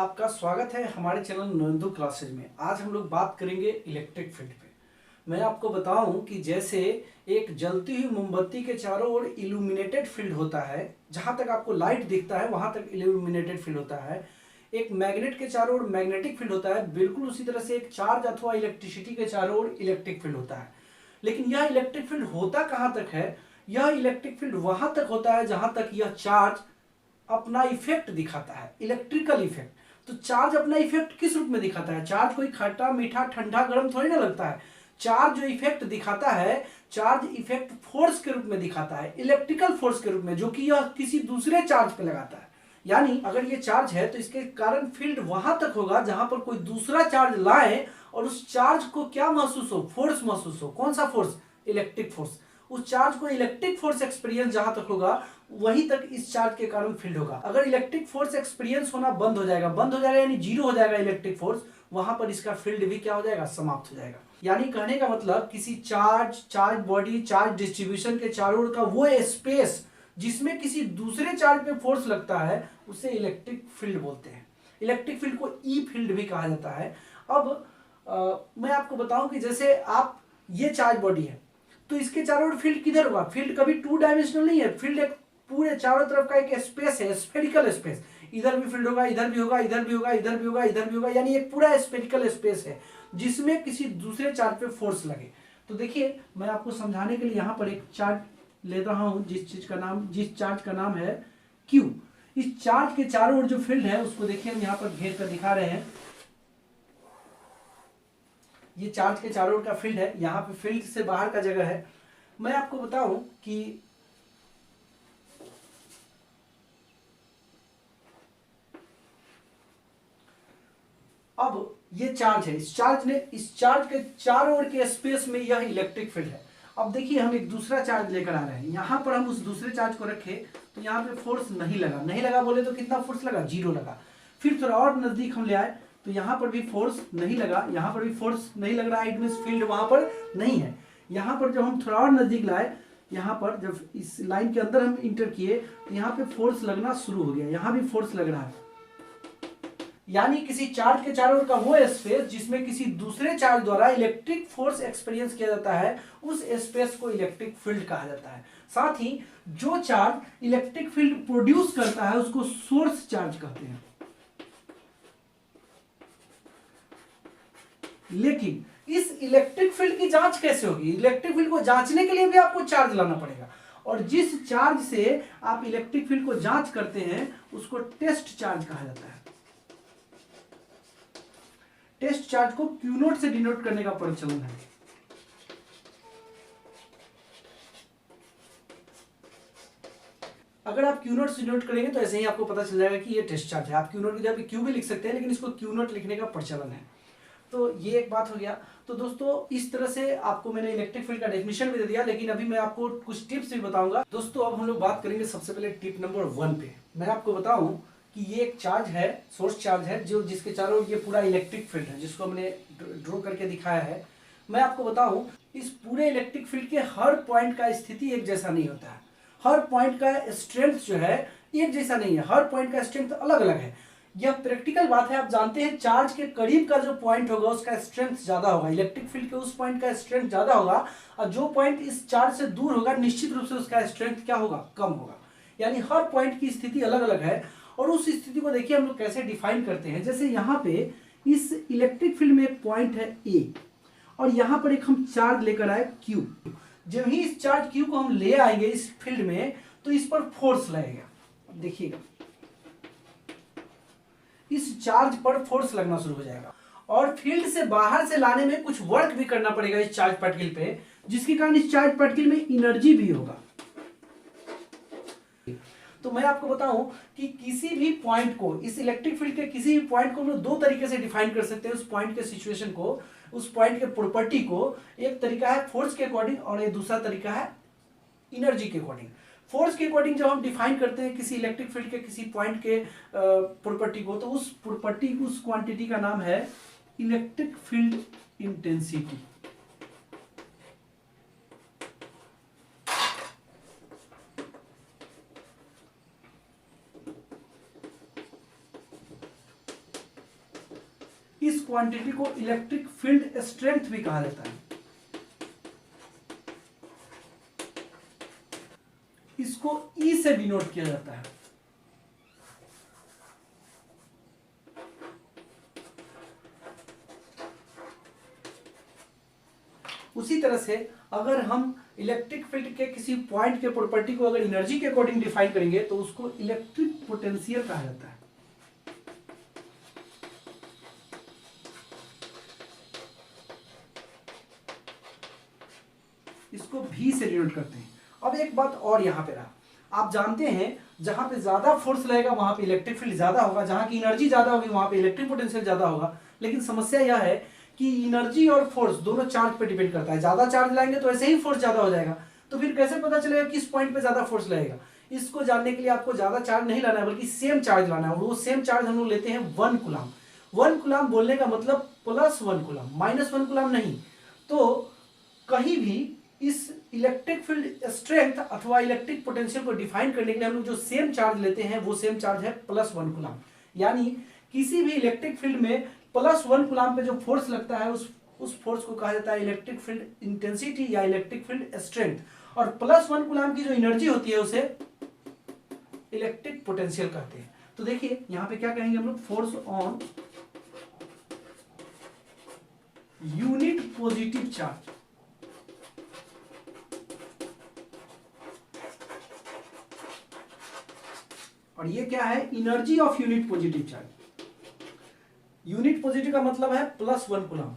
आपका स्वागत है हमारे चैनल नंदू क्लासेज में। आज हम लोग बात करेंगे इलेक्ट्रिक फील्ड पे। मैं आपको बताऊं कि जैसे एक जलती हुई मोमबत्ती के चारों ओर इल्यूमिनेटेड फील्ड होता है, जहां तक आपको लाइट दिखता है वहां तक इल्यूमिनेटेड फील्ड होता है। एक मैग्नेट के चारों ओर मैग्नेटिक फील्ड होता है, बिल्कुल उसी तरह से एक चार्ज अथवा इलेक्ट्रिसिटी के चारों ओर इलेक्ट्रिक फील्ड होता है। लेकिन यह इलेक्ट्रिक फील्ड होता कहां तक है? यह इलेक्ट्रिक फील्ड वहां तक होता है जहां तक यह चार्ज अपना इफेक्ट दिखाता है, इलेक्ट्रिकल इफेक्ट। तो चार्ज अपना इफेक्ट किस रूप में दिखाता है? चार्ज कोई खट्टा मीठा ठंडा गर्म थोड़ी ना लगता है। चार्ज जो इफेक्ट दिखाता है, चार्ज इफेक्ट फोर्स के रूप में दिखाता है, इलेक्ट्रिकल फोर्स के रूप में, जो कि यह किसी दूसरे चार्ज पे लगाता है। यानी अगर ये चार्ज है तो इसके कारण फील्ड वहां तक होगा जहां पर कोई दूसरा चार्ज लाए और उस चार्ज को क्या महसूस हो? फोर्स महसूस हो। कौन सा फोर्स? Electric force. उस चार्ज को इलेक्ट्रिक फोर्स एक्सपीरियंस जहां तक होगा वहीं तक इस चार्ज के कारण फील्ड होगा। अगर इलेक्ट्रिक फोर्स एक्सपीरियंस होना बंद हो जाएगा यानी जीरो हो जाएगा इलेक्ट्रिक फोर्स, वहां पर इसका फील्ड भी क्या हो जाएगा? समाप्त हो जाएगा। यानी कहने का मतलब किसी चार्ज बॉडी, चार्ज डिस्ट्रीब्यूशन के चारों ओर का वो स्पेस जिसमें किसी दूसरे चार्ज पे फोर्स लगता है उसे इलेक्ट्रिक फील्ड बोलते हैं। इलेक्ट्रिक फील्ड को ई फील्ड भी कहा जाता है। अब मैं आपको बताऊं कि जैसे आप ये चार्ज बॉडी है तो इसके चारों ओर फील्ड किधर होगा? फील्ड कभी टू डायमेंशनल नहीं है। फील्ड एक पूरे चारों तरफ का एक स्पेस है, स्फेरिकल स्पेस। इधर भी फील्ड होगा, इधर भी होगा, इधर भी होगा, इधर भी होगा, इधर भी होगा, यानी एक पूरा स्फेरिकल स्पेस है जिसमें किसी दूसरे चार्ज पे फोर्स लगे। तो देखिए, मैं आपको समझाने के लिए यहाँ पर एक चार्ज ले रहा हूं जिस चार्ज का नाम है क्यू। इस चार्ज के चारों ओर जो फील्ड है उसको देखिए हम यहाँ पर घेर कर दिखा रहे हैं। ये चार्ज के चारों ओर का फील्ड है, यहाँ पे फील्ड से बाहर का जगह है। मैं आपको बताऊं कि अब ये चार्ज है, इस चार्ज के चारों ओर के स्पेस में यह इलेक्ट्रिक फील्ड है। अब देखिए, हम एक दूसरा चार्ज लेकर आ रहे हैं, यहां पर हम उस दूसरे चार्ज को रखे तो यहाँ पे फोर्स नहीं लगा बोले तो कितना फोर्स लगा? जीरो लगा। फिर थोड़ा और नजदीक हम ले आए तो यहाँ पर भी फोर्स नहीं लगा, यहाँ पर भी फोर्स नहीं लग रहा है, इट मींस फील्ड वहां पर नहीं है। यहाँ पर जब हम थोड़ा और नजदीक लाए, यहाँ पर जब इस लाइन के अंदर हम इंटर किए तो यहाँ पे फोर्स लगना शुरू हो गया, यहाँ भी फोर्स लग रहा है। यानी किसी चार्ज के चारों ओर का वो स्पेस जिसमें किसी दूसरे चार्ज द्वारा इलेक्ट्रिक फोर्स एक्सपीरियंस किया जाता है, उस स्पेस को इलेक्ट्रिक फील्ड कहा जाता है। साथ ही जो चार्ज इलेक्ट्रिक फील्ड प्रोड्यूस करता है उसको सोर्स चार्ज कहते हैं। लेकिन इस इलेक्ट्रिक फील्ड की जांच कैसे होगी? इलेक्ट्रिक फील्ड को जांचने के लिए भी आपको चार्ज लाना पड़ेगा, और जिस चार्ज से आप इलेक्ट्रिक फील्ड को जांच करते हैं उसको टेस्ट चार्ज कहा जाता है। टेस्ट चार्ज को क्यू नोट से डिनोट करने का प्रचलन है। अगर आप क्यू नोट से डिनोट करेंगे तो ऐसे ही आपको पता चल जाएगा कि ये टेस्ट चार्ज है। आप क्यू नोट की जगह क्यू भी लिख सकते हैं, लेकिन इसको क्यू नोट लिखने का प्रचलन है। तो ये एक बात हो गया। तो दोस्तों, इस तरह से आपको मैंने इलेक्ट्रिक फील्ड का डेफिनेशन भी दे दिया, लेकिन अभी मैं आपको कुछ टिप्स भी बताऊंगा। दोस्तों, अब हम लोग बात करेंगे सबसे पहले टिप नंबर 1 पे। मैं आपको बताऊं कि ये एक चार्ज है, सोर्स चार्ज है, जिसके चारों ओर ये पूरा इलेक्ट्रिक फील्ड है, जिसको हमने ड्रॉ करके दिखाया है। मैं आपको बताऊं, इस पूरे इलेक्ट्रिक फील्ड के हर पॉइंट का स्थिति एक जैसा नहीं होता है। हर पॉइंट का स्ट्रेंथ जो है एक जैसा नहीं है, हर पॉइंट का स्ट्रेंथ अलग अलग है। यह प्रैक्टिकल बात है। आप जानते हैं चार्ज के करीब का जो पॉइंट होगा उसका स्ट्रेंथ ज्यादा होगा, इलेक्ट्रिक फील्ड के उस पॉइंट का स्ट्रेंथ ज्यादा होगा, और जो पॉइंट इस चार्ज से दूर होगा निश्चित रूप से उसका स्ट्रेंथ क्या होगा? कम होगा। यानी हर पॉइंट की स्थिति अलग अलग है, और उस स्थिति को देखिए हम लोग कैसे डिफाइन करते हैं। जैसे यहाँ पे इस इलेक्ट्रिक फील्ड में एक पॉइंट है ए, और यहाँ पर एक हम चार्ज लेकर आए क्यू। जब ही इस चार्ज क्यू को हम ले आएंगे इस फील्ड में तो इस पर फोर्स लगेगा। देखिएगा, इस चार्ज पर फोर्स लगना शुरू हो जाएगा, और फील्ड से बाहर से लाने में कुछ वर्क भी करना पड़ेगा इस चार्ज पार्टिकल पे, जिसके कारण इस चार्ज पार्टिकल में एनर्जी भी होगा। तो मैं आपको बताऊं कि किसी भी पॉइंट को, इस इलेक्ट्रिक फील्ड के किसी भी पॉइंट को हम लोग दो तरीके से डिफाइन कर सकते हैं। उस पॉइंट के सिचुएशन को, उस पॉइंट के प्रॉपर्टी को, एक तरीका है फोर्स के अकॉर्डिंग और एक दूसरा तरीका है एनर्जी के अकॉर्डिंग। फोर्स के अकॉर्डिंग जब हम डिफाइन करते हैं किसी इलेक्ट्रिक फील्ड के किसी पॉइंट के प्रॉपर्टी को, तो उस प्रॉपर्टी, उस क्वांटिटी का नाम है इलेक्ट्रिक फील्ड इंटेंसिटी। इस क्वांटिटी को इलेक्ट्रिक फील्ड स्ट्रेंथ भी कहा जाता है। इसको E से डिनोट किया जाता है। उसी तरह से अगर हम इलेक्ट्रिक फील्ड के किसी पॉइंट के प्रॉपर्टी को अगर एनर्जी के अकॉर्डिंग डिफाइन करेंगे तो उसको इलेक्ट्रिक पोटेंशियल कहा जाता है। इसको भी से डिनोट करते हैं। अब एक बात और यहां पे रहा, आप जानते हैं जहां पे ज्यादा फोर्स लगेगा वहां पे इलेक्ट्रिक फील्ड ज्यादा होगा, जहां की एनर्जी ज्यादा होगी वहां पे इलेक्ट्रिक पोटेंशियल ज्यादा होगा। लेकिन समस्या यह है कि एनर्जी और फोर्स दोनों चार्ज पे डिपेंड करता है। ज्यादा चार्ज लाएंगे तो ऐसे ही फोर्स ज्यादा हो जाएगा, तो फिर कैसे पता चलेगा किस पॉइंट पे ज्यादा फोर्स लगेगा? इसको जानने के लिए आपको ज्यादा चार्ज नहीं लाना है बल्कि सेम चार्ज लाना है, और वो सेम चार्ज हम लोग लेते हैं 1 कूलम। 1 कूलम बोलने का मतलब +1 कूलम, -1 कूलम नहीं। तो कहीं भी इस इलेक्ट्रिक फील्ड स्ट्रेंथ अथवा इलेक्ट्रिक पोटेंशियल को डिफाइन करने के लिए हम लोग जो सेम चार्ज लेते हैं वो सेम चार्ज है +1 कूलम। यानी किसी भी इलेक्ट्रिक फील्ड में +1 कूलम पे जो फोर्स लगता है उस फोर्स को कहा जाता है इलेक्ट्रिक फील्ड इंटेंसिटी या इलेक्ट्रिक फील्ड स्ट्रेंथ, और +1 कूलम की जो एनर्जी होती है उसे इलेक्ट्रिक पोटेंशियल कहते हैं। तो देखिए यहां पे क्या कहेंगे हम लोग, force on unit positive charge. और ये क्या है, energy of unit positive charge. Unit positive का मतलब है +1 कूलम।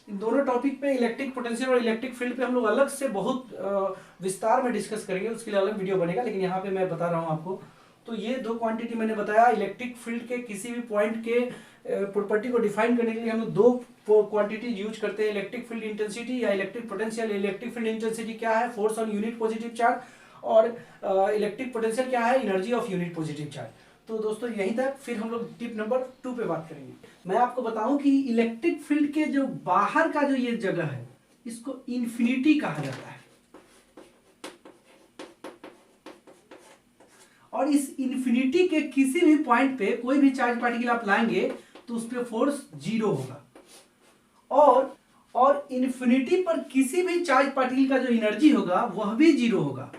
इन दोनों टॉपिक पे इलेक्ट्रिक पोटेंशियल और इलेक्ट्रिक फील्ड पे हम लोग अलग से बहुत विस्तार में डिस्कस करेंगे, उसके लिए अलग वीडियो बनेगा। लेकिन यहाँ पे मैं बता रहा हूँ आपको, तो ये 2 क्वांटिटी मैंने बताया। इलेक्ट्रिक फील्ड के किसी भी पॉइंट के प्रॉपर्टी को डिफाइन करने के लिए हम लोग 2 क्वांटिटी यूज करते हैं, इलेक्ट्रिक फील्ड इंटेंसिटी या electric potential. Electric field intensity क्या है, force on unit positive charge, और इलेक्ट्रिक पोटेंशियल क्या है, energy of unit positive charge. तो दोस्तों यहीं तक, फिर हम लोग टिप नंबर 2 पे बात करेंगे। मैं आपको बताऊं कि इलेक्ट्रिक फील्ड के जो बाहर का जो ये जगह है इसको इन्फिनिटी कहा जाता है, और इस इन्फिनिटी के किसी भी पॉइंट पे कोई भी चार्ज पार्टिकल आप लाएंगे तो उस पे फोर्स 0 होगा, और इन्फिनिटी पर किसी भी चार्ज पार्टिकल का जो एनर्जी होगा वह भी 0 होगा।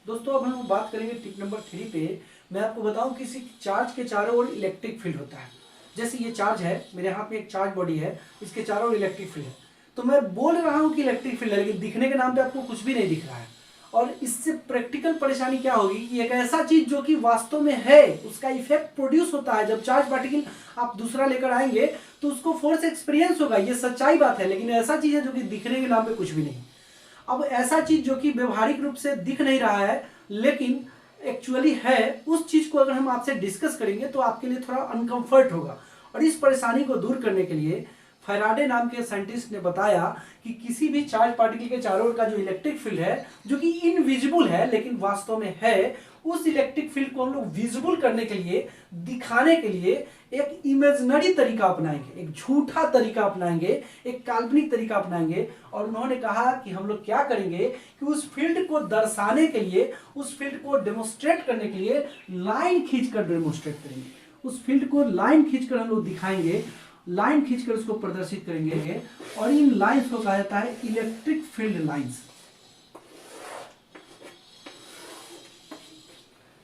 दोस्तों अब हम बात करेंगे टिप नंबर 3 पे। मैं आपको बताऊं किसी चार्ज के चारों ओर इलेक्ट्रिक फील्ड होता है। जैसे ये चार्ज है, मेरे हाथ में एक चार्ज बॉडी है, इसके चारों ओर इलेक्ट्रिक फील्ड है। तो मैं बोल रहा हूं कि इलेक्ट्रिक फील्ड है, लेकिन दिखने के नाम पे आपको कुछ भी नहीं दिख रहा है। और इससे प्रैक्टिकल परेशानी क्या होगी कि एक ऐसा चीज जो कि वास्तव में है उसका इफेक्ट प्रोड्यूस होता है। जब चार्ज पार्टिकल आप दूसरा लेकर आएंगे तो उसको फोर्स एक्सपीरियंस होगा, ये सच्चाई बात है। लेकिन ऐसा चीज है जो कि दिखने के नाम पे कुछ भी नहीं। अब ऐसा चीज जो कि व्यवहारिक रूप से दिख नहीं रहा है लेकिन एक्चुअली है, उस चीज को अगर हम आपसे डिस्कस करेंगे तो आपके लिए थोड़ा अनकंफर्ट होगा। और इस परेशानी को दूर करने के लिए फैराडे नाम के साइंटिस्ट ने बताया कि किसी भी चार्ज पार्टिकल के चारों ओर का जो इलेक्ट्रिक फील्ड है जो कि इनविजिबल है लेकिन वास्तव में है, उस इलेक्ट्रिक फील्ड को हम लोग विजिबल करने के लिए, दिखाने के लिए एक इमेजिनरी तरीका अपनाएंगे, एक झूठा तरीका अपनाएंगे, एक काल्पनिक तरीका अपनाएंगे। और उन्होंने कहा कि हम लोग क्या करेंगे कि उस फील्ड को दर्शाने के लिए, उस फील्ड को डेमोन्स्ट्रेट करने के लिए लाइन खींचकर डेमोन्स्ट्रेट करेंगे। उस फील्ड को लाइन खींचकर हम लोग दिखाएंगे, लाइन खींचकर उसको प्रदर्शित करेंगे। और इन लाइंस को कहा जाता है इलेक्ट्रिक फील्ड लाइंस।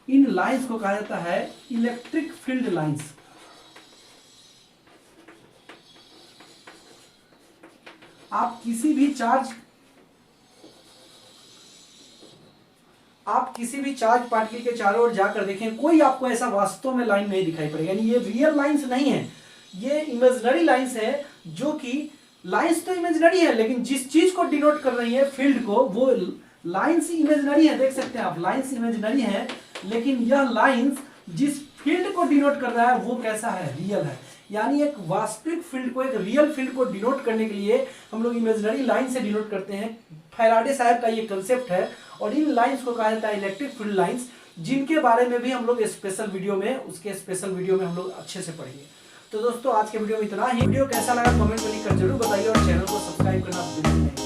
इन लाइंस को कहा जाता है इलेक्ट्रिक फील्ड लाइंस। आप किसी भी चार्ज पार्टिकल के चारों ओर जाकर देखें, कोई आपको ऐसा वास्तव में लाइन नहीं दिखाई पड़ेगा। यानी ये रियल लाइंस नहीं है, ये इमेजिनरी लाइंस है। जो कि लाइंस तो इमेजिनरी है लेकिन जिस चीज को डिनोट कर रही है फील्ड को, वो लाइंस इमेजिनरी है। देख सकते हैं आप, लाइंस इमेजिनरी है लेकिन यह लाइंस जिस फील्ड को डिनोट कर रहा है वो कैसा है, रियल है। यानी एक वास्तविक फील्ड को, एक रियल फील्ड को डिनोट करने के लिए हम लोग इमेजिनरी लाइन से डिनोट करते हैं। फैराडे साहब का ये कंसेप्ट है। और इन लाइंस को कहा जाता है इलेक्ट्रिक फील्ड लाइंस, जिनके बारे में भी हम लोग स्पेशल वीडियो में हम लोग अच्छे से पढ़ेंगे। तो दोस्तों आज के वीडियो में इतना ही। वीडियो कैसा लगा कमेंट में लिखकर जरूर बताइए और चैनल को सब्सक्राइब करना बिल्कुल नहीं